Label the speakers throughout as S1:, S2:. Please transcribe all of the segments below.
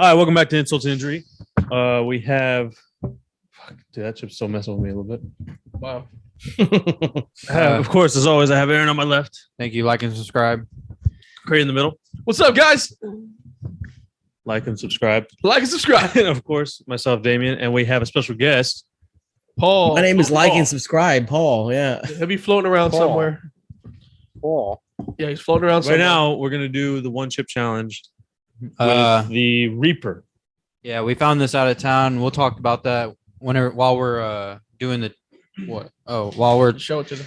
S1: All right, welcome back to Insult to Injury. We have, dude, that chip's still messing with me a little bit.
S2: Wow.
S1: Of course, as always, I have Aaron on my left,
S3: Thank you. Like and subscribe.
S1: Craig in the middle.
S2: What's up, guys?
S1: Like and subscribe.
S2: Like and subscribe.
S1: And of course, myself, Damien, and we have a special guest.
S2: Paul.
S4: My name is Like
S1: Paul.
S4: and Subscribe, Paul. Yeah.
S2: He'll be floating around
S3: Paul.
S2: somewhere.
S3: Paul.
S2: Yeah, he's floating around
S1: Right
S2: somewhere.
S1: now, we're gonna do the one chip challenge with the Reaper.
S3: Yeah, we found this out of town. We'll talk about that while we're doing the what? Oh, while we're
S2: Show it to them.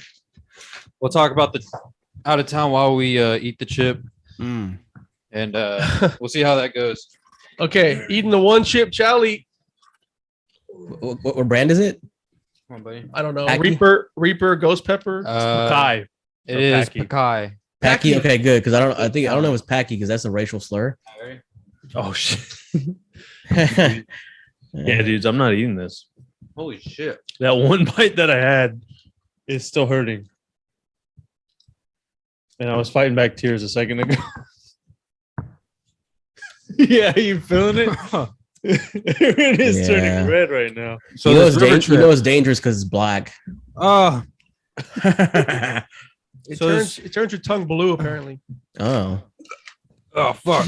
S3: we'll talk about the out of town while we eat the chip,
S4: Mm.
S3: and we'll see how that goes.
S2: Okay, eating the one chip Charlie.
S4: What brand is it?
S3: Come on, buddy.
S2: I don't know.
S4: Packy?
S2: Reaper, Ghost Pepper.
S1: Kai.
S3: It
S1: Or
S3: is
S1: Packy.
S3: Packy.
S4: Packy. Okay, good. Because I don't know if it's Packy because that's a racial slur.
S1: Oh shit!
S4: Yeah.
S1: Yeah, dudes, I'm not eating this.
S3: Holy shit!
S1: That one bite that I had is still hurting, and I was fighting back tears a second ago. Yeah, you feeling it? It is
S4: Yeah.
S1: turning red right now.
S3: So
S4: you know
S3: this
S4: it's
S3: river
S4: you know it's dangerous because it's black.
S3: Oh,
S2: It
S3: So
S2: turns your tongue blue, apparently.
S4: Oh.
S3: oh fuck!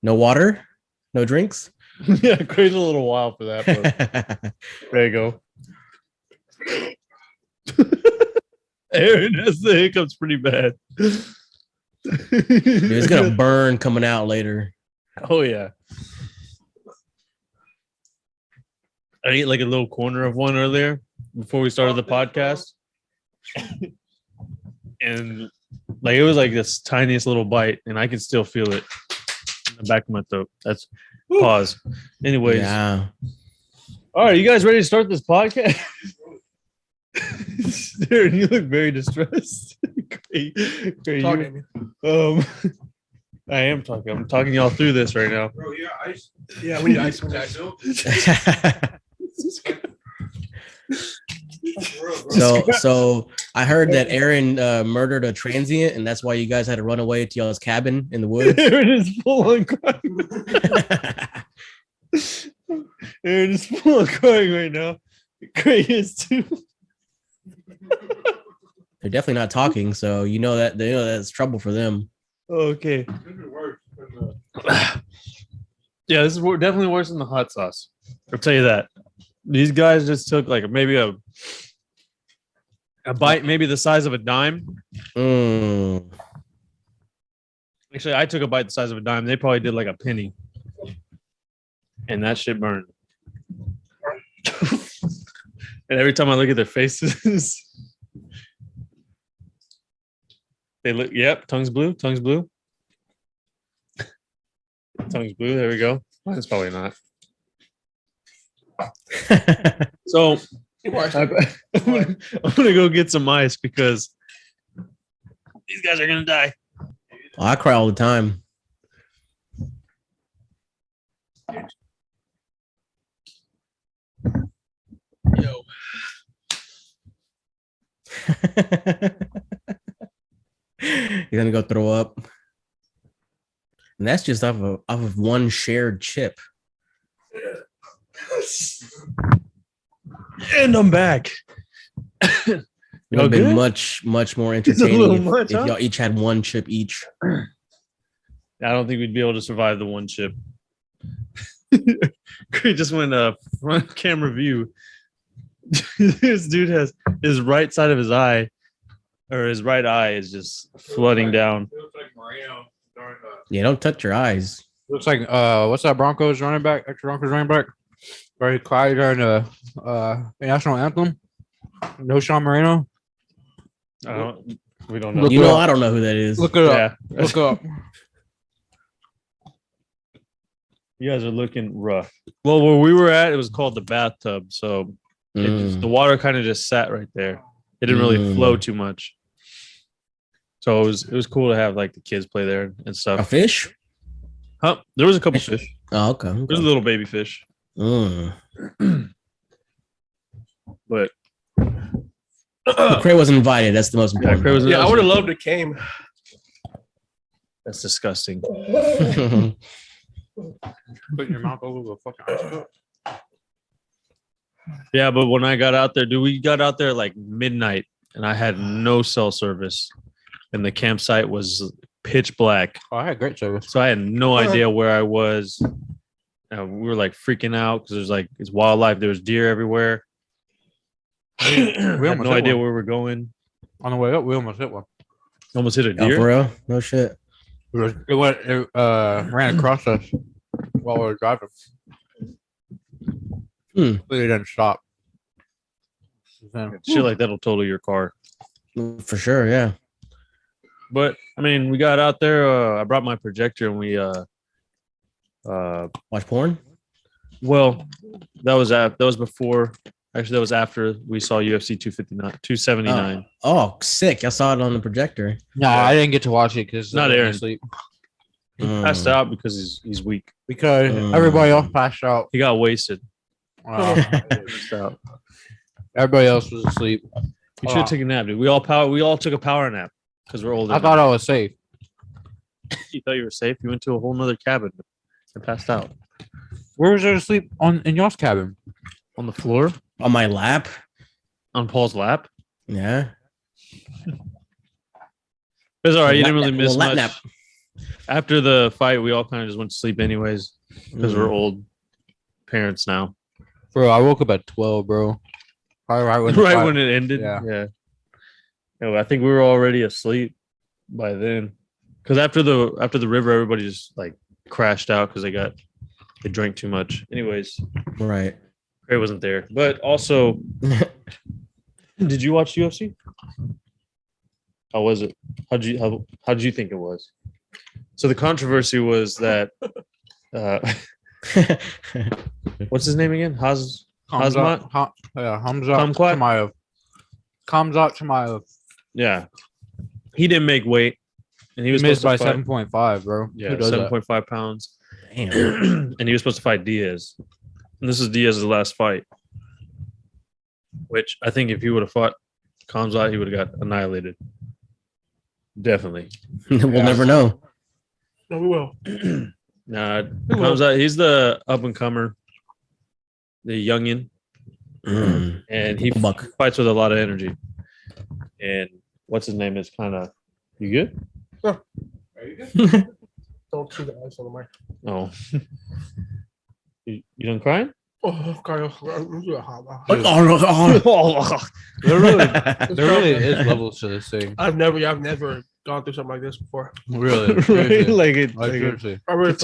S4: No water? No drinks?
S1: Yeah, Craig's a little wild for that. But there you go. Aaron has the hiccups pretty bad.
S4: Dude, it's gonna burn coming out later.
S1: Oh yeah. I ate like a little corner of one earlier before we started the podcast. And like it was like this tiniest little bite, and I can still feel it in the back of my throat. That's pause. Anyways,
S4: Yeah.
S1: all right, you guys ready to start this podcast? Aaron, you look very distressed. Great.
S2: Talk,
S1: You-
S2: Damien.
S1: I am talking. I'm talking y'all through this right now.
S3: Bro, yeah, ice.
S2: Yeah, we need ice. We need ice.
S4: so I heard that Aaron murdered a transient, and that's why you guys had to run away to y'all's cabin in the woods.
S1: Aaron is full on crying. Aaron is full on crying right now. Craig is too.
S4: They're definitely not talking, so you know that's trouble for them.
S1: Okay. Yeah, this is definitely worse than the hot sauce. I'll tell you that. These guys just took like maybe a bite, maybe the size of a dime.
S4: Mm.
S1: Actually, I took a bite the size of a dime. They probably did like a penny. And that shit burned. And every time I look at their faces, they look, yep, tongue's blue, tongue's blue. Tongue's blue, there we go. Mine's probably not. So I'm gonna go get some ice because these guys are gonna die.
S4: I cry all the time.
S2: Yo,
S4: You're gonna go throw up. And that's just off of one shared chip.
S1: And I'm back.
S4: It would have been
S1: good?
S4: much more
S1: It's a
S4: entertaining
S1: little
S4: if,
S1: much,
S4: if
S1: huh?
S4: y'all each had one chip each.
S1: I don't think we'd be able to survive the one chip. Craig just went front camera view. This dude has his right side of his eye, or his right eye, is just flooding down.
S4: Yeah, don't touch your eyes.
S3: Looks like what's that Broncos running back? Ex-Broncos running back. Where he cried during the national anthem. No Sean Moreno.
S1: We don't know.
S3: Look
S4: You
S3: it
S4: know,
S3: up.
S4: I don't know who that is.
S3: Look it up.
S1: Yeah,
S3: Look up.
S1: you guys are looking rough. Well, where we were at, it was called the bathtub, so the water kind of just sat right there. It didn't really flow too much. So it was cool to have like the kids play there and
S4: A
S1: stuff.
S4: fish?
S1: Huh? There was a couple fish.
S4: Oh, okay.
S1: There's a little baby fish,
S4: Mm.
S1: but
S4: Craig wasn't invited. That's the most
S1: yeah,
S4: important.
S1: Craig was
S2: yeah, I would have loved to came.
S1: That's disgusting.
S3: Put your mouth over the fucking ice cup.
S1: Yeah, but when I got out there, dude, we got out there like midnight, and I had no cell service, and the campsite was pitch black.
S3: Oh, I had great service.
S1: So I had no idea where I was. We were like freaking out because there's like it's wildlife. There was deer everywhere. We had
S3: almost
S1: no
S3: hit
S1: idea
S3: one.
S1: where we're going.
S3: On the way up, we almost hit one.
S1: Almost hit a
S4: Oh,
S1: deer.
S4: for real? No shit.
S3: It ran across us while we were driving.
S4: Hmm.
S3: But it didn't stop.
S1: Shit like that'll total your car.
S4: For sure, yeah.
S1: But I mean, we got out there. I brought my projector, and we
S4: Watch porn?
S1: well, that was before. Actually, that was after we saw UFC 279.
S4: Oh, sick. I saw it on the projector.
S3: No, I didn't get to watch it because
S1: Not Aaron.
S3: Sleep.
S1: He passed out because he's weak.
S3: Because
S4: Mm.
S3: everybody else passed out.
S1: He got wasted.
S3: Uh,
S1: Passed out.
S3: everybody else was asleep.
S1: We should have taken a nap, dude. We all took a power nap because we're older.
S3: I thought I was safe.
S1: You thought you were safe. You went to a whole nother cabin and passed out
S3: Where was there to sleep in y'all's cabin?
S1: on the floor
S4: On my lap.
S1: on Paul's lap.
S4: Yeah.
S1: It's all right. You
S4: Lap
S1: didn't really
S4: nap-
S1: miss
S4: lap
S1: much.
S4: nap.
S1: After the fight, we all kind of just went to sleep anyways because we're old parents now.
S3: Bro, I woke up at 12, bro. Right when, the
S1: Right
S3: fight-
S1: when it ended.
S3: Yeah.
S1: Yeah. I think we were already asleep by then. Because after the river, everybody just like crashed out because they drank too much. Anyways,
S4: Right.
S1: Craig wasn't there. But also, did you watch UFC? How was it? How did you think it was? So the controversy was that what's his name again? Hazmat?
S3: Hamzat
S1: Kumquat?
S3: Chimaev. Kamzat Chimaev.
S1: Yeah. He didn't make weight. And he was
S3: Missed by
S1: supposed to fight-
S3: 7.5, bro.
S1: Yeah,
S3: Who does that?
S1: 7.5 pounds.
S4: Damn.
S1: And he was supposed to fight Diaz. And this is Diaz's last fight. Which I think if he would have fought Kamzat, he would have got annihilated. Definitely.
S4: We'll never know.
S2: No, we will.
S1: Nah, Kamzat, he's the up and comer, the youngin,
S4: Mm.
S1: and he
S4: Buck.
S1: fights with a lot of energy. And what's his name is kind of you good?
S2: Don't chew the ice on the mic.
S1: Oh, you done crying?
S2: Oh, Kyle, I'm doing a hot laugh.
S3: There really is levels to this thing.
S2: I've never gone through something like this before.
S3: Really.
S1: Right?
S3: seriously.
S1: Like it,
S3: Like,
S1: like,
S3: seriously.
S2: I really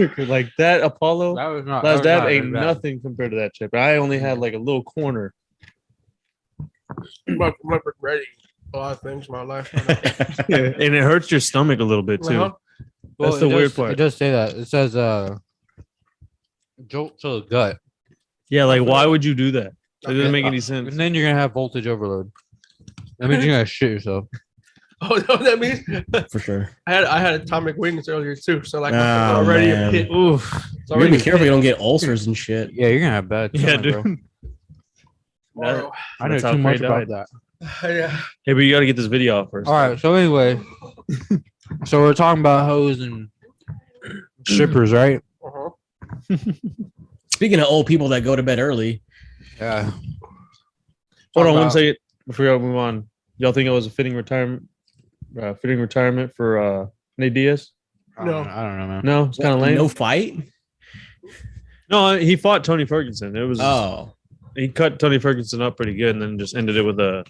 S2: feel
S1: like that Apollo.
S3: That was not.
S1: Last
S3: was
S1: dab
S3: not
S1: ain't
S3: bad.
S1: nothing compared to that chip. I only had like a little corner.
S2: I'm regretting a lot of things in my life.
S1: And it hurts your stomach a little bit too.
S2: Uh-huh.
S3: Well,
S1: That's the
S3: it
S1: weird
S3: does-
S1: part.
S3: It does say that. It says jolt to the gut.
S1: Yeah, like why would you do that? It doesn't make any
S3: And
S1: sense.
S3: then you're gonna have voltage overload. That means you're gonna shit yourself.
S2: Oh, no, that means
S4: For sure.
S2: I had atomic wings earlier too. So like
S4: Oh,
S2: I'm already
S4: man.
S2: a pit.
S1: Oof.
S2: It's
S4: You gotta
S2: already
S4: be careful you don't get ulcers and shit.
S3: Yeah, you're gonna have bad.
S1: Yeah,
S3: stomach,
S1: dude.
S3: bro.
S2: Tomorrow.
S3: I know
S1: That's how
S3: too much
S1: Trey
S3: about
S1: died.
S3: that.
S2: Yeah.
S1: Hey, but you got to get this video out first.
S3: All right. So anyway, so we're talking about hoes and strippers, right?
S2: Uh-huh.
S4: Speaking of old people that go to bed early,
S3: Yeah.
S1: Hold on
S3: Talk
S1: one
S3: about-
S1: second before we move on. Y'all think it was a fitting retirement for Nate Diaz?
S2: No.
S3: I don't know, man.
S1: No, it's kind of lame.
S4: no fight.
S1: No, he fought Tony Ferguson. It was
S4: Oh,
S1: he cut Tony Ferguson up pretty good, and then just ended it with a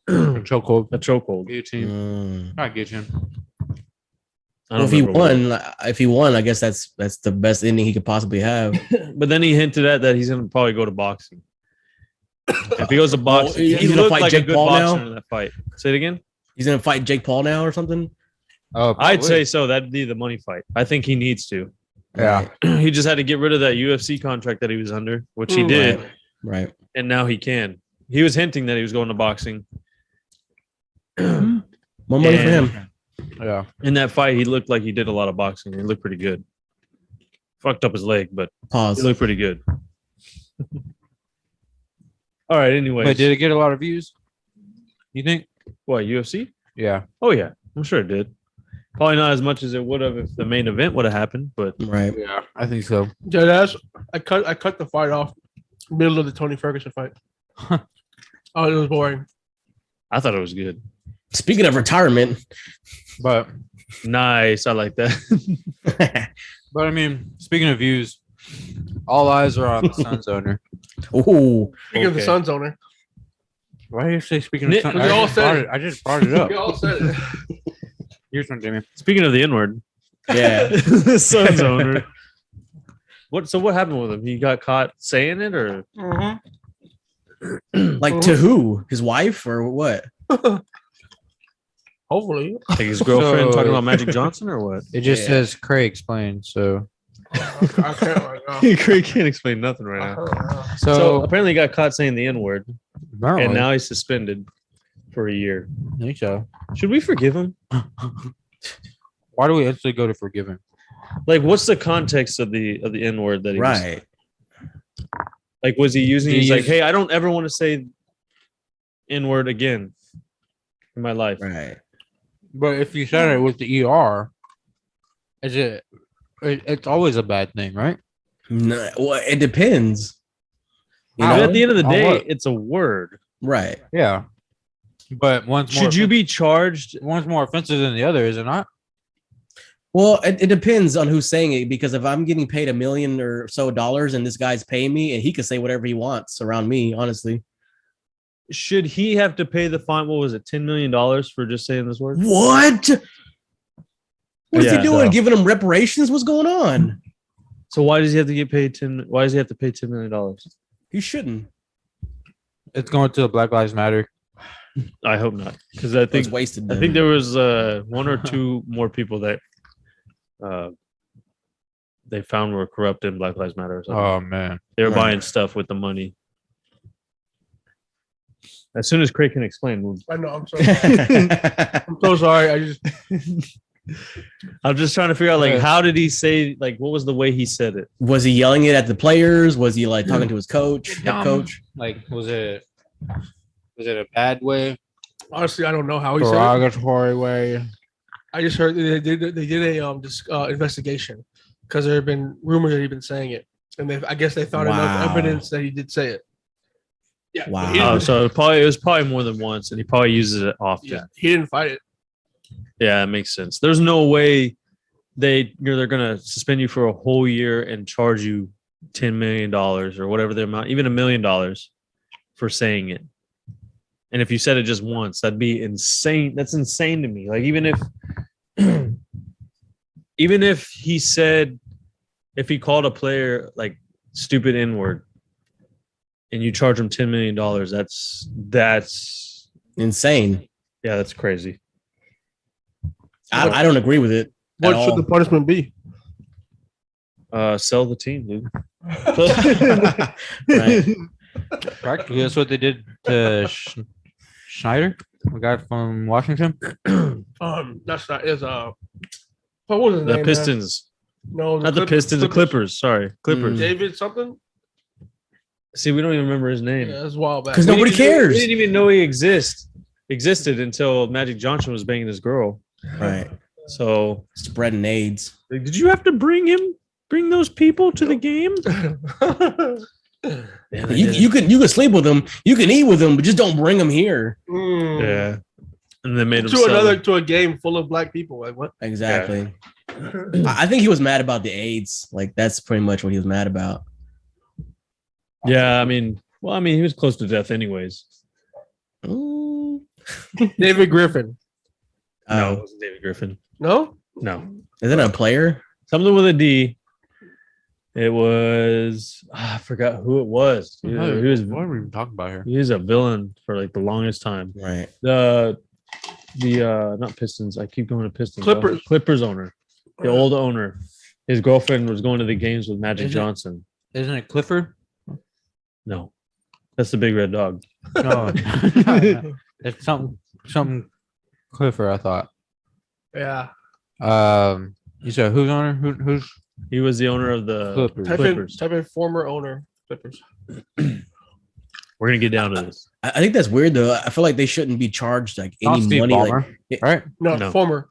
S3: Chokehold.
S1: chokehold.
S3: Guillotine.
S4: Mm.
S3: Not guillotine.
S1: I
S4: Well,
S1: don't
S4: if he
S1: remember what it
S4: won, I guess that's the best ending he could possibly have.
S1: was. But then he hinted at that he's gonna probably go to boxing. If he goes to boxing,
S4: he's
S1: he
S4: gonna
S1: looked
S4: fight
S1: like
S4: Jake
S1: a good
S4: Paul
S1: boxer
S4: now?
S1: in that fight. Say it again.
S4: He's gonna fight Jake Paul now or something.
S3: Oh,
S1: I'd
S3: probably.
S1: say so. That'd be the money fight. I think he needs to.
S3: Yeah.
S1: He just had to get rid of that UFC contract that he was under, which he did,
S4: Right.
S1: and now he can. He was hinting that he was going to boxing.
S4: More money for
S1: Yeah.
S4: him.
S3: Yeah.
S1: In that fight, he looked like he did a lot of boxing. He looked pretty good. Fucked up his leg, but he
S4: Pause.
S1: looked pretty good. All right. Anyways,
S3: Wait, did it get a lot of views? You think?
S1: what UFC?
S3: Yeah.
S1: Oh yeah, I'm sure it did. Probably not as much as it would have if the main event would have happened, but
S4: Right.
S3: Yeah, I think so.
S2: Yeah, that's I cut the fight off middle of the Tony Ferguson fight. Oh, it was boring.
S1: I thought it was good.
S4: Speaking of retirement,
S3: But
S1: Nice. I like that.
S3: I mean, speaking of views, all eyes are on the Suns owner.
S4: ooh,
S2: Speaking of the
S1: Okay.
S2: Suns owner,
S3: Why do you say speaking of
S1: Nick,
S3: Suns?
S2: we all said it.
S3: I just brought it up.
S2: we all said it.
S3: Here's one, Jamie.
S1: Speaking of the N-word,
S4: yeah.
S1: the Suns owner. What happened with him? He got caught saying it, or
S4: Like to who? His wife or what?
S2: Hopefully,
S1: like his girlfriend
S3: So-
S1: talking about Magic Johnson, or what?
S3: It just
S4: Yeah.
S3: says Craig explained. So
S2: I can't right now.
S1: Craig can't explain nothing right
S2: I
S1: now.
S2: can't right now.
S1: So apparently, he got caught saying the N-word,
S3: apparently,
S1: and now he's suspended for a year.
S3: I think so.
S1: Should we forgive him?
S3: Why do we instantly go to forgive him?
S1: Like, what's the context of the N-word that he was?
S4: Right.
S1: Like, was he using?
S3: Did he
S1: He's like,
S3: use-
S1: hey, I don't ever want to say N-word again in my life.
S4: Right.
S3: But if you said it with the ER, is it's always a bad thing, right?
S4: No, well, it depends. You
S1: But
S4: know?
S1: at the end of the
S3: On
S1: day,
S3: what?
S1: it's a word.
S4: Right.
S3: Yeah. But one's more
S1: Should you be charged?
S3: one's more offensive than the other, is it not?
S4: Well, it depends on who's saying it because if I'm getting paid $1 million or so dollars and this guy's paying me and he can say whatever he wants around me, honestly.
S1: Should he have to pay the fine? What was it, $10 million for just saying this word?
S4: What? What is
S1: Yeah,
S4: he doing?
S1: so-
S4: Giving him reparations? What's going on?
S1: So why does he have to get paid Why does he have to pay $10 million?
S4: He shouldn't.
S3: It's going to the Black Lives Matter.
S1: I hope not, because I
S4: It's
S1: think
S4: wasted.
S1: I think there was one or two more people that they found were corrupt in Black Lives Matter or something.
S3: Oh man.
S1: They were
S4: Right.
S1: buying stuff with the money. As soon as Craig can explain,
S2: I know. I'm sorry. I'm so sorry. I just
S1: I'm just trying to figure out like
S3: Yeah.
S1: how did he say, like what was the way he said it?
S4: Was he yelling it at the players? Was he like talking to his coach, head coach?
S3: Like was it a bad way?
S2: honestly I don't know how he said it.
S3: Derogatory way?
S2: I just heard they did a investigation because there have been rumors that he'd been saying it, and I guess they found
S4: Wow.
S2: enough evidence that he did say it. Yeah.
S4: Wow.
S2: He
S1: Oh,
S2: didn't,
S1: so it was probably more than once, and he probably uses it often.
S2: yeah. He didn't fight it.
S1: Yeah, it makes sense. There's no way they're gonna suspend you for a whole year and charge you $10 million or whatever the amount, even $1 million for saying it. And if you said it just once, that'd be insane. That's insane to me. Like even if he said, if he called a player like stupid N-word and you charge him $10 million, that's
S4: Insane.
S1: yeah, that's crazy.
S4: I don't agree with it. at
S2: What should
S4: all.
S2: the punishment be?
S1: Sell the team, dude.
S4: Right.
S3: Practically, that's what they did to Schneider, the guy from Washington.
S2: That's not is what was his name?
S1: The
S2: man?
S1: Pistons.
S2: No,
S1: Not the Pistons, the Clippers. Sorry, Clippers.
S2: David something.
S1: See, we don't even remember his name.
S2: Yeah, that's a while back.
S4: 'Cause nobody
S1: We didn't even-
S4: cares.
S1: We didn't even know he existed until Magic Johnson was banging this girl.
S4: Right.
S1: So,
S4: Spreading AIDS.
S1: like, did you have to bring those people to the game? Yeah, they did.
S4: You can sleep with them. You can eat with them, but just don't bring them here.
S2: Mm.
S1: Yeah, and they made him
S2: To
S1: sell
S2: another
S1: them.
S2: to a game full of black people. Like what?
S4: Exactly. I think he was mad about the AIDS. Like that's pretty much what he was mad about.
S1: Yeah, I mean, he was close to death, anyways.
S4: Ooh.
S2: David Griffin.
S1: No,
S4: Oh,
S1: it wasn't David Griffin.
S2: No.
S1: No,
S4: is it a player?
S1: something with a D. It was I forgot who it was. He was
S3: What are we even talking about here?
S1: he was a villain for like the longest time.
S4: Right.
S1: The not Pistons. I keep going to Pistons.
S2: Clippers.
S1: Clippers owner, the old owner. His girlfriend was going to the games with Magic
S3: Is it?
S1: Johnson.
S3: Isn't it Clifford?
S1: No, that's the big red dog.
S3: No, it's something Clifford. I thought.
S2: Yeah.
S3: You said who's owner? Who's
S1: He was the owner of the
S3: Clippers.
S1: Clippers.
S2: Type in former owner Clippers.
S1: We're gonna get down to this.
S4: I think that's weird though. I feel like they shouldn't be charged like
S3: not
S4: any
S3: Steve
S4: money.
S3: Ballmer,
S4: Like,
S3: right?
S2: No,
S1: No.
S2: former.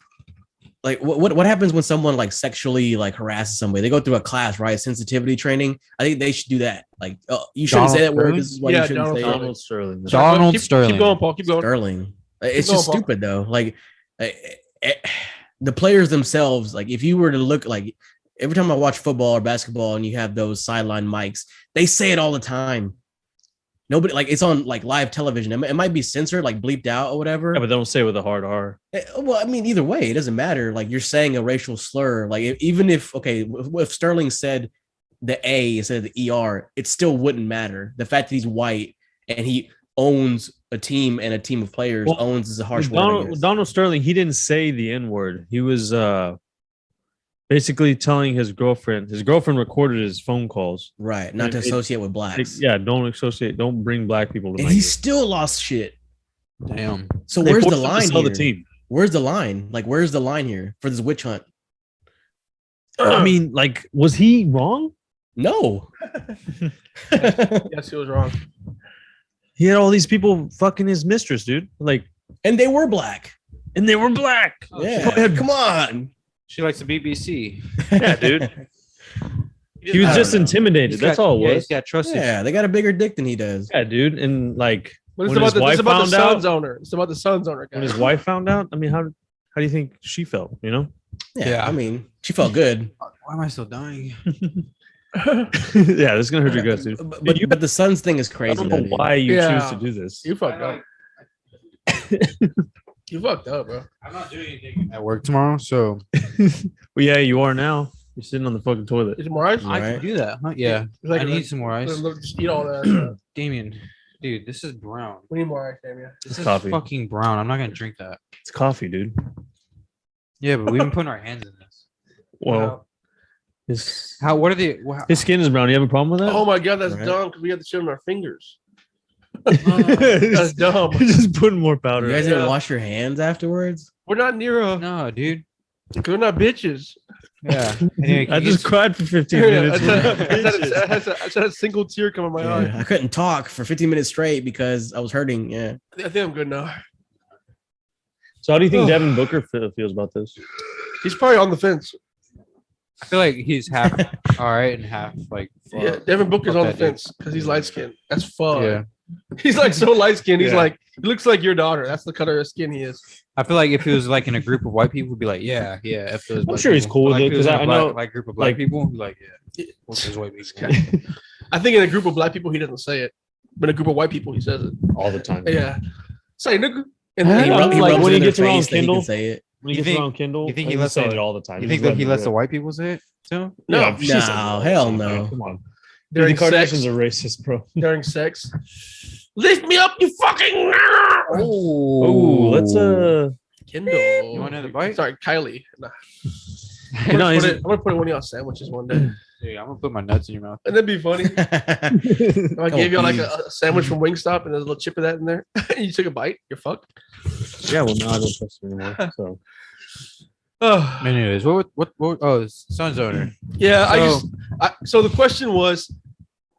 S4: like what happens when someone like sexually like harasses somebody? They go through a class, right? Sensitivity training. I think they should do that. Like, oh, you shouldn't say that word.
S3: Donald
S4: This is why
S2: Yeah,
S4: you shouldn't
S2: Donald
S4: say
S2: Sterling.
S1: Donald Sterling.
S3: Donald
S2: Keep
S3: Sterling.
S2: going, Paul. Keep
S4: it.
S2: going.
S4: Sterling. It's
S2: Keep
S4: just
S2: going, Paul.
S4: stupid though. Like eh, the players themselves. Like if you were to look like every time I watch football or basketball and you have those sideline mics, they say it all the time. Nobody like it's on like live television. It might be censored, like bleeped out or whatever.
S1: Yeah, but they don't say it with a hard R.
S4: Well, I mean, either way, it doesn't matter. Like you're saying a racial slur. Like even if if Sterling said the A instead of the ER, it still wouldn't matter. The fact that he's white and he owns a team and a team of players
S1: Well,
S4: owns is a harsh word. I
S1: Donald,
S4: guess.
S1: Donald Sterling, he didn't say the N word. He was basically telling his girlfriend. His girlfriend recorded his phone calls.
S4: Right, not to
S1: It-
S4: associate with
S1: Like,
S4: blacks.
S1: yeah, don't bring black people to
S4: And
S1: my
S4: he
S1: game.
S4: still lost shit.
S3: Damn.
S4: So
S1: They
S4: where's the
S1: forced him to
S4: line
S1: sell
S4: here?
S1: the team.
S4: Where's the line? Like, where's the line here for this witch hunt?
S1: I mean, like, was he wrong?
S4: No.
S2: Yes, he was wrong.
S1: He had all these people fucking his mistress, dude. Like,
S4: And they were black.
S1: and they were black.
S4: Yeah. Come on.
S3: She likes the BBC.
S1: Yeah, dude. He was
S4: I
S1: just
S4: don't know.
S1: intimidated. That's all it
S3: Yeah,
S1: was.
S3: he's got trust.
S4: Yeah, they got a bigger dick than he does.
S1: Yeah, dude. And like,
S2: But it's
S1: When
S2: about
S1: his
S2: the,
S1: wife
S2: it's about the
S1: found out-
S2: Suns owner. It's about the Suns owner,
S1: when
S2: guys.
S1: his wife found out, I mean, how do you think she felt? You know?
S4: Yeah,
S3: Yeah.
S4: I mean, she felt good.
S3: Why am I still dying?
S1: Yeah, this is gonna hurt your guts, dude.
S4: But the Suns thing is
S1: I
S4: crazy.
S1: don't
S4: though,
S1: know
S4: dude.
S1: why you
S2: Yeah.
S1: choose to do this.
S2: You fucked up. You fucked up, bro.
S3: I'm not doing anything at work tomorrow, so
S1: Well, yeah, you are now. You're sitting on the fucking toilet.
S2: Is it more ice?
S4: Yeah.
S3: I
S4: Right.
S3: can do that. Huh? Yeah,
S2: It's like
S3: I
S2: a-
S3: need some more ice.
S2: Just eat all that.
S3: Damien, dude, this is brown.
S2: We need more ice, Damien.
S3: This is
S1: coffee.
S3: fucking brown. I'm not gonna drink that.
S1: It's coffee, dude.
S3: Yeah, but we've been putting our hands in this.
S1: Well, his
S3: What are the?
S1: his skin is brown. You have a problem with that?
S2: Oh my god, that's
S4: Right.
S2: dumb because we have to shit on our fingers.
S1: That's
S2: That's dumb.
S1: just putting more powder.
S4: You guys
S1: in.
S4: didn't
S2: Yeah.
S4: wash your hands afterwards?
S2: We're not near a.
S3: No, dude.
S2: We're not bitches.
S3: Yeah. Anyway,
S1: I just cried for 15
S2: I
S1: minutes.
S2: just had a single tear come in my eye.
S4: Yeah, I couldn't talk for 15 minutes straight because I was hurting. Yeah.
S2: I think I'm good now.
S1: So how do you think Devin Booker feels about this?
S2: He's probably on the fence.
S3: I feel like he's half all right and half like.
S2: Yeah,
S3: fuck.
S2: Devin Booker's
S3: Fuck
S2: on the
S3: that dude.
S2: fence because he's light skinned. That's fun.
S3: Yeah.
S2: He's like so light skinned. He's
S1: Yeah.
S2: like, he looks like your daughter. That's the color of skin he is.
S3: I feel like if he was like in a group of white people, he'd be like, yeah. If it was
S1: I'm
S3: black
S1: sure he's
S3: people.
S1: cool with
S3: Like,
S1: it,
S3: if he was
S1: 'cause
S3: in a
S1: I
S3: black-
S1: know,
S3: like group of black
S1: like-
S3: people, he'd be like, yeah. What's his white people?
S2: I think in a group of black people, he doesn't say it. But in a group of white people, he says it.
S1: All the time.
S2: Yeah. Say nigga. And
S1: He
S2: then
S1: rub-
S4: He
S1: like,
S4: rubs
S1: when
S4: it
S1: he
S4: in their
S1: gets around
S4: face that he
S1: Kindle?
S4: can say it.
S1: When he
S3: You
S1: gets
S3: think-
S1: around Kindle,
S3: you think he
S1: he's
S3: lets
S1: saying
S3: the-
S1: it all the time.
S3: You
S1: He's
S3: think that he
S1: letting
S3: lets
S1: it
S3: the
S1: rip.
S3: white people say it too?
S2: No,
S1: Yeah, she said it
S4: No,
S1: all the
S4: hell
S1: time.
S4: no.
S1: Come on.
S2: during
S1: the Kardashians
S2: sex,
S1: are racist, bro.
S2: during sex. Lift me up, you fucking
S1: Oh, let's
S2: Kindle.
S3: You want another bite?
S2: Sorry, Kylie. Nah.
S1: You know,
S2: I'm
S1: he's-
S2: gonna put it in one of y'all sandwiches one day.
S3: Dude, I'm gonna put my nuts in your mouth.
S2: And that'd be funny. If I gave you like
S4: please.
S2: a sandwich from Wingstop and there's a little chip of that in there, and you took a bite, you're fucked.
S1: yeah, well, no, I don't trust him anymore. So
S2: Oh,
S3: Anyways, what oh, it's Suns owner.
S2: yeah.
S3: So-
S2: So the question was,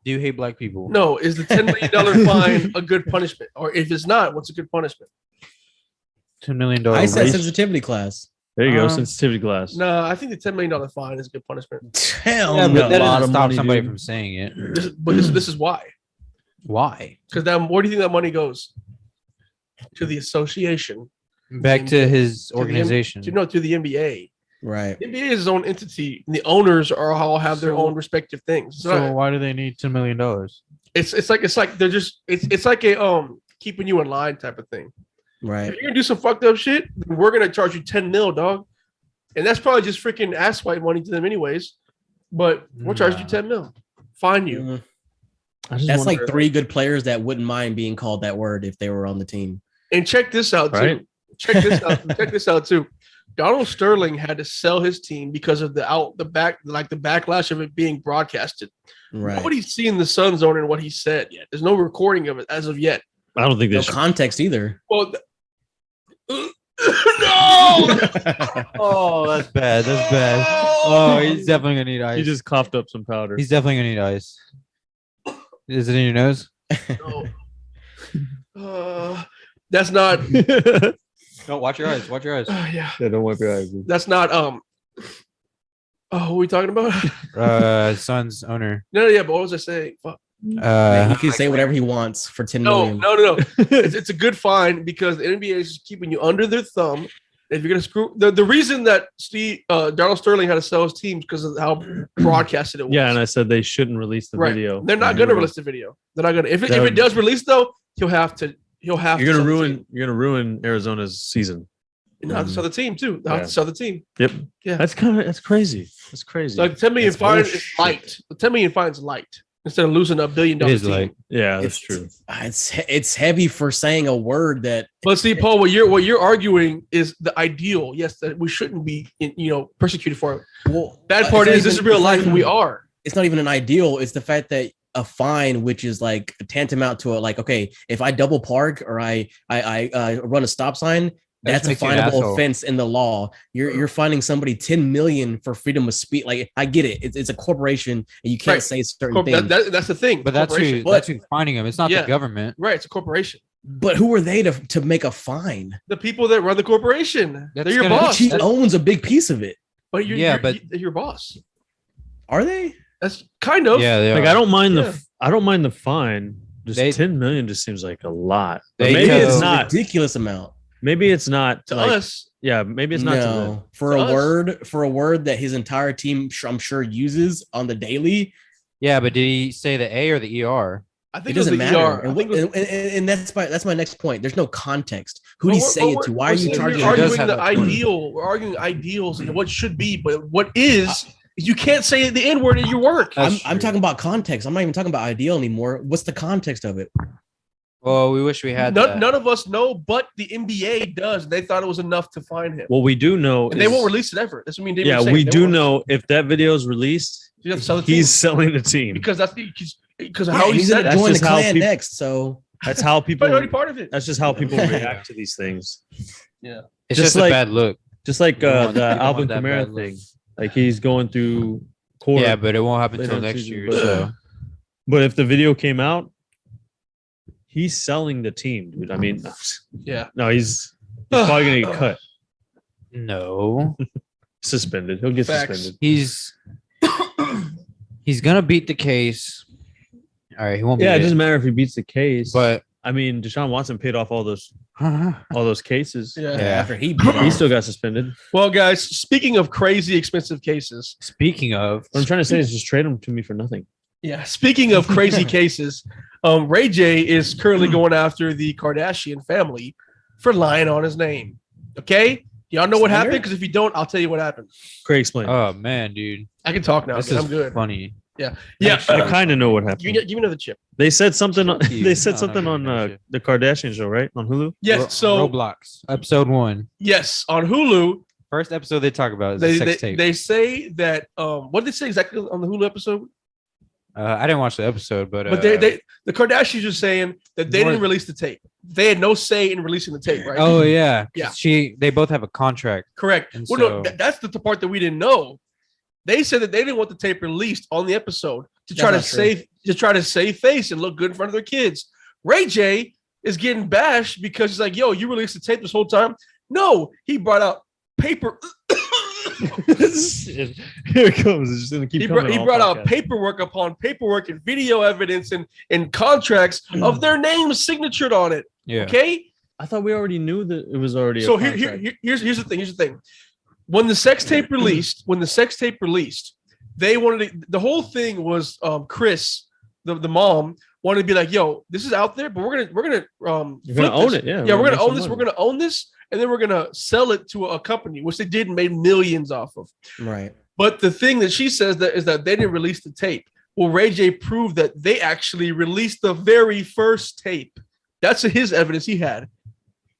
S3: Do you hate black people?
S2: no, is the $10 million fine a good punishment, or if it's not, what's a good punishment?
S3: $10 million.
S4: I said
S1: race.
S4: sensitivity class.
S1: there you go,
S3: Um,
S1: sensitivity glass.
S2: No, I think the $10 million fine is a good punishment.
S4: Hell
S3: yeah,
S4: no.
S3: but that
S1: lot
S3: doesn't
S1: of
S3: stop
S1: money,
S3: somebody
S1: dude.
S3: from saying it.
S2: This is why.
S3: Why?
S2: Because that, where do you think that money goes? To the association.
S3: Back to his
S2: To the-
S3: organization.
S2: To the NBA.
S4: Right.
S2: The NBA is its own entity. And the owners are all have their
S3: So-
S2: own respective things. So
S3: So why do they need $10 million?
S2: it's like they're just it's like a keeping you in line type of thing.
S4: Right.
S2: If you're gonna do some fucked up shit, then we're gonna charge you 10 mil, dog. And that's probably just freaking ass wipe money to them anyways. But we'll charge you
S3: Nah.
S2: 10 mil. Fine you.
S4: Mm.
S1: I just
S4: That's
S1: wonder-
S4: like 3 good players that wouldn't mind being called that word if they were on the team.
S2: And check this out too.
S1: Right.
S2: Check this out. Check this out too. Donald Sterling had to sell his team because of the backlash of it being broadcasted.
S4: Right.
S2: Nobody's seen the Suns owner and what he said yet. There's no recording of it as of yet.
S1: I don't think they
S4: No
S1: should.
S4: context either.
S2: Well, no.
S3: Oh, that's bad. That's bad. Oh, he's definitely gonna need ice.
S1: He just coughed up some powder.
S3: He's definitely gonna need ice. Is it in your nose?
S2: No. That's not.
S3: No, watch your eyes. Watch your eyes.
S2: Yeah,
S1: Yeah, don't wipe your eyes.
S2: that's not Oh, what are we talking about?
S3: Son's owner.
S2: No, yeah, but what was I saying? Fuck.
S4: Man, he can say whatever he wants for 10
S2: No,
S4: million.
S2: no. It's a good fine because the NBA is just keeping you under their thumb. If you're gonna screw the reason that Donald Sterling had to sell his team because of how broadcasted it was.
S1: Yeah, and I said they shouldn't release the
S2: Right.
S1: video.
S2: They're not gonna release the video. They're not gonna. If
S1: That
S2: it
S1: would-
S2: does release though, he'll have to.
S1: You're
S2: sell
S1: gonna
S2: the
S1: ruin.
S2: team.
S1: You're gonna ruin Arizona's season.
S2: And he'll have to sell the team too. They'll have
S1: Yeah.
S2: to sell the team.
S1: Yep.
S2: Yeah.
S1: That's crazy. That's crazy.
S2: So 10 million
S1: That's
S2: fine is
S1: bullshit.
S2: light. The 10 million fine is light instead of losing $1 billion
S3: It is
S2: team.
S3: like
S1: yeah, that's true.
S4: It's heavy for saying a word that
S2: But see, Paul, what you're arguing is the ideal. Yes, that we shouldn't be, persecuted for it.
S4: well,
S2: Bad part
S4: it's
S2: is
S4: not
S2: this is
S4: even-
S2: real
S4: it's not
S2: life, and we
S4: even-
S2: are.
S4: It's not even an ideal. It's the fact that a fine, which is like tantamount to okay, if I double park or I run a stop sign, that's a
S3: makes you an
S4: finable
S3: asshole.
S4: offense in the law. You're fining somebody 10 million for freedom of speech. Like I get it. It's a corporation and you can't
S2: Right.
S4: say certain things.
S2: That's the thing.
S3: but that's
S2: Corporation.
S3: who that's who's finding him. It's not
S2: Yeah.
S3: the government.
S2: Right. It's a corporation.
S4: But who are they to make a fine?
S2: The people that run the corporation.
S3: That's
S2: They're your
S3: gonna-
S2: boss.
S4: He owns a big piece of it.
S2: But they're your boss.
S4: Are they?
S2: That's kind of.
S3: Yeah, they
S1: Like
S3: are.
S1: I don't mind
S2: Yeah.
S1: I don't mind the fine. Just
S3: They-
S1: 10 million just seems like a lot. But
S3: They
S1: maybe
S3: tell-
S1: it's
S4: a
S1: not.
S4: ridiculous amount.
S1: Maybe it's not
S2: To
S1: like,
S2: us.
S1: yeah, maybe it's not to them.
S4: No, for
S2: To
S4: a
S2: us.
S4: word that his entire team, I'm sure, uses on the daily.
S3: Yeah, but did he say the A or the ER?
S2: I
S4: It
S2: think it was
S4: doesn't
S2: the
S4: matter.
S2: ER. I
S4: And,
S2: think it was-
S4: and that's my next point. There's no context. Who
S2: But
S4: did he
S2: we're-
S4: say
S2: but
S4: it
S2: we're-
S4: to? Why are you
S2: we're
S4: charging?
S3: He
S2: arguing
S3: does have
S2: the
S3: that point.
S2: ideal. We're arguing ideals and what should be, but what is you can't say the N word in your work.
S3: That's
S4: I'm
S3: true.
S4: talking about context. I'm not even talking about ideal anymore. What's the context of it?
S3: Well, we wish we had
S2: None,
S3: that.
S2: none of us know, but the NBA does. They thought it was enough to find him,
S1: What we do know
S2: and they
S1: is-
S2: won't release it ever. That's what I mean.
S1: Yeah, we do know if that video is released,
S2: You have to sell the team
S1: he's selling the team.
S2: because that's because
S4: Yeah,
S2: how he
S4: he's
S2: said
S4: gonna
S2: it.
S1: That's
S4: join the
S1: just how
S4: clan
S1: people-
S4: next. So
S1: That's how people
S2: But already part of it.
S1: that's just how people react to these things.
S3: It's
S1: just
S3: just
S1: like-
S3: a bad look.
S1: Just like
S3: You don't want-
S1: the
S3: you don't
S1: Alvin
S3: want that
S1: Kamara
S3: bad look.
S1: thing. Like he's going through court.
S3: Yeah, but it won't happen
S1: Later
S3: until
S1: in
S3: next
S1: season,
S3: year.
S1: but-
S3: So
S1: But if the video came out, he's selling the team, dude. I mean,
S2: Yeah.
S1: no, he's probably gonna get cut,
S3: no,
S1: suspended. He'll get
S2: Facts.
S1: suspended.
S3: he's gonna beat the case. All right, he won't.
S1: Yeah, it
S3: beat
S1: doesn't matter if he beats the case.
S3: But
S1: I mean, Deshaun Watson paid off all those cases.
S2: Yeah.
S3: Yeah.
S4: after he
S1: He still got suspended.
S2: Well, guys, speaking of crazy expensive cases,
S3: speaking of,
S1: What I'm trying to say is just trade him to me for nothing.
S2: yeah. Speaking of crazy cases, Ray J is currently going after the Kardashian family for lying on his name. Okay, y'all know what
S4: Slander?
S2: happened? Because if you don't, I'll tell you what happened.
S1: Craig, explain.
S3: oh man, dude,
S2: I can talk now.
S3: this
S2: Again.
S3: is
S2: I'm good.
S3: funny.
S2: Yeah.
S1: I kind of know what happened.
S2: Give me another chip.
S1: They said something.
S3: Fuck you.
S1: They said
S3: No,
S1: something
S3: no,
S1: on
S3: no, shit.
S1: the Kardashian show, right? On Hulu.
S2: Yes. So
S3: Roblox episode 1,
S2: yes, on Hulu,
S3: first episode they talk about is a sex tape.
S2: they say that what did they say exactly on the Hulu episode?
S3: I didn't watch the episode, but
S2: But the Kardashians are saying that they didn't release the tape. They had no say in releasing the tape, right?
S3: oh yeah,
S2: Yeah.
S3: they both have a contract.
S2: Correct.
S3: And
S2: Well, no,
S3: so-
S2: that's the part that we didn't know. They said that they didn't want the tape released on the episode to try to
S4: That's not true.
S2: save face and look good in front of their kids. Ray J is getting bashed because he's like, "Yo, you released the tape this whole time." No, he brought out paper.
S1: Here it comes. It's just gonna keep
S2: He
S1: coming.
S2: brought out paperwork upon paperwork and video evidence and contracts of their names signatured on it.
S3: Yeah,
S2: Okay.
S1: I thought we already knew that it was already.
S2: So
S1: a contract.
S2: here's the thing. Here's the thing. When the sex tape released, they wanted to, the whole thing was Chris, the mom, wanted to be like, "Yo, this is out there, but we're gonna
S1: You're gonna
S2: flip
S1: own
S2: this.
S1: it, yeah.
S2: Yeah, we're gonna
S1: make
S2: own
S1: some
S2: this.
S1: money.
S2: We're gonna own this, and then we're gonna sell it to a company, which they did and made millions off of.
S4: right.
S2: But the thing that she says that is that they didn't release the tape. Well, Ray J proved that they actually released the very first tape. That's his evidence he had.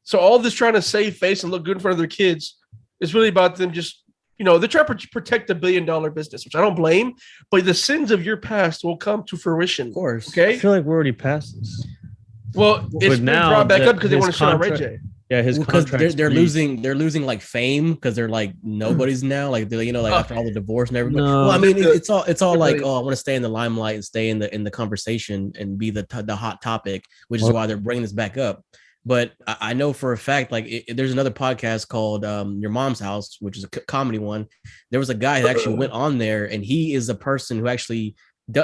S2: So all this trying to save face and look good in front of their kids is really about them just, they're trying to protect $1 billion business, which I don't blame, but the sins of your past will come to fruition.
S4: Of course.
S1: I
S2: Okay.
S1: feel like we're already past this.
S2: Well, it's been
S1: now
S2: brought back
S1: that
S2: up because they
S1: his
S2: want to shut out Ray
S1: contract-
S2: J.
S1: Yeah, his
S4: Because
S1: contract.
S4: they're losing like fame because they're like nobodies now. Like they're after all the divorce and everything.
S1: No.
S4: Well, I mean, it's all like,
S2: Really-
S4: oh, I want to stay in the limelight and stay in the conversation and be the hot topic, which is
S3: Well-
S4: why they're bringing this back up. But I know for a fact, like there's another podcast called Your Mom's House, which is a comedy one. There was a guy that actually went on there, and he is a person who actually,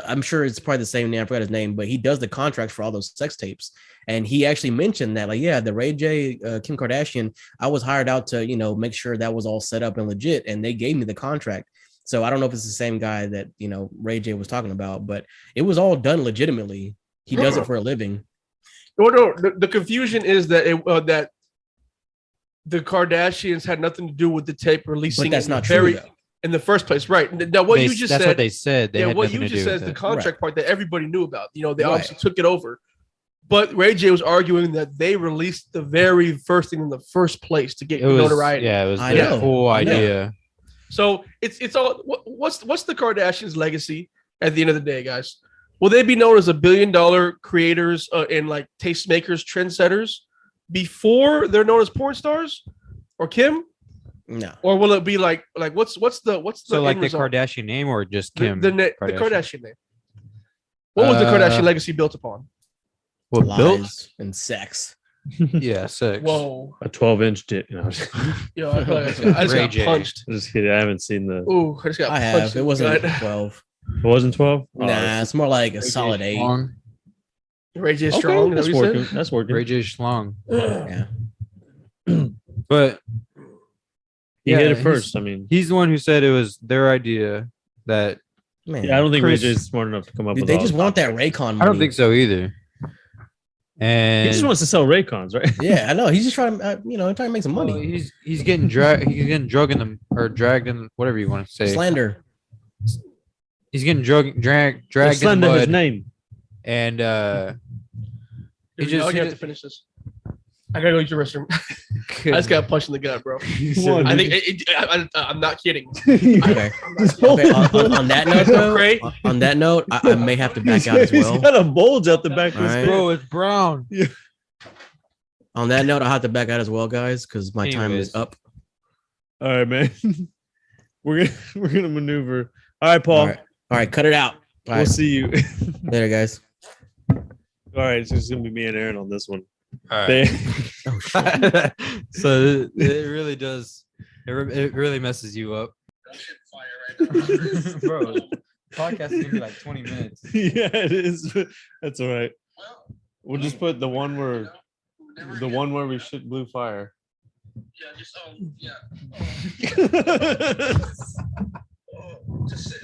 S4: I'm sure it's probably the same name. I forgot his name, but he does the contracts for all those sex tapes. And he actually mentioned that, like, yeah, the Ray J, Kim Kardashian, I was hired out to, make sure that was all set up and legit, and they gave me the contract. So I don't know if it's the same guy that Ray J was talking about, but it was all done legitimately. He does it for a living.
S2: No. The confusion is that that the Kardashians had nothing to do with the tape releasing.
S4: But that's not true.
S2: In the first place, right? Now, what you just
S3: that's
S2: said.
S3: what they said. They had
S2: what
S3: nothing
S2: you
S3: to
S2: just
S3: do
S2: said is
S3: with
S2: the
S3: it.
S2: contract part that everybody knew about. They
S4: Right.
S2: obviously took it over. But Ray J was arguing that they released the very first thing in the first place to get
S3: It was,
S2: notoriety.
S3: yeah, it was
S4: I
S3: their
S4: know.
S3: full
S4: I know.
S3: idea.
S2: So it's all what's the Kardashians' legacy at the end of the day, guys? Will they be known as $1 billion creators and like tastemakers, trendsetters before they're known as porn stars or Kim?
S4: No.
S2: Or will it be like what's the
S3: So like
S2: end
S3: the
S2: result?
S3: Kardashian name or just
S2: the,
S3: Kim?
S2: the Kardashian name? What was the Kardashian legacy built upon?
S3: What built?
S4: Lies and sex.
S3: Yeah, 6.
S2: Whoa.
S1: A 12-inch dick. No,
S2: I feel like I just
S3: Ray
S2: got
S3: J.
S2: punched.
S1: just kidding. I haven't seen the.
S2: Ooh, I just got
S4: I
S2: punched.
S4: have. It wasn't
S2: Gut.
S4: 12.
S1: It wasn't 12.
S4: Nah, it's more like a solid 8.
S3: Schlong.
S2: Ray J
S1: Okay,
S2: Strong.
S1: that's
S2: Is that what
S1: working.
S2: you
S1: That's working.
S3: Ray J. Schlong.
S2: said?
S4: Yeah.
S3: But
S1: He
S3: yeah,
S1: hit it
S3: he's-
S1: first. I mean,
S3: he's the one who said it was their idea that
S4: Man.
S1: yeah, I don't think
S3: Chris-
S1: Ray J's smart enough to come up
S4: Dude,
S1: with.
S4: they
S1: all
S4: just
S1: the
S4: want that
S1: contracts.
S4: Raycon money.
S3: I don't think so either.
S1: He
S3: And
S1: just wants to sell Raycons, right?
S4: Yeah, I know. He's just trying to, trying to make some
S3: well,
S4: money.
S3: he's getting dragged. He's getting drugged in them or dragged in whatever you want to say.
S4: Slander.
S3: He's getting dragged in the
S1: Slender his
S3: mud,
S1: name.
S3: and
S2: He
S3: He
S2: just
S3: just-
S2: you have to finish this. I gotta go use the restroom. I just got punched in the gut, bro.
S1: What?
S2: I think I'm not kidding.
S4: Okay. Okay, on that note, though,
S2: Great.
S4: on that note, I may have to back out as
S1: He's
S4: well.
S1: got a bulge out the back of his
S4: All right.
S1: head.
S3: bro, it's brown.
S4: On that note, I'll have to back out as well, guys, because my time
S3: Anyways.
S4: is up.
S1: All right, man. we're gonna maneuver. All right, Paul.
S4: All right, cut it out. All
S1: We'll
S4: right,
S1: see you.
S4: later, guys.
S1: All right, it's just gonna be me and Aaron on this one.
S3: All
S1: They-
S4: Oh, shit.
S3: So it really does. It really messes you up, bro. Podcast is gonna be like 20 minutes.
S1: yeah, it is. That's all right. We'll just put the one where we shoot blue fire.
S5: Yeah, just just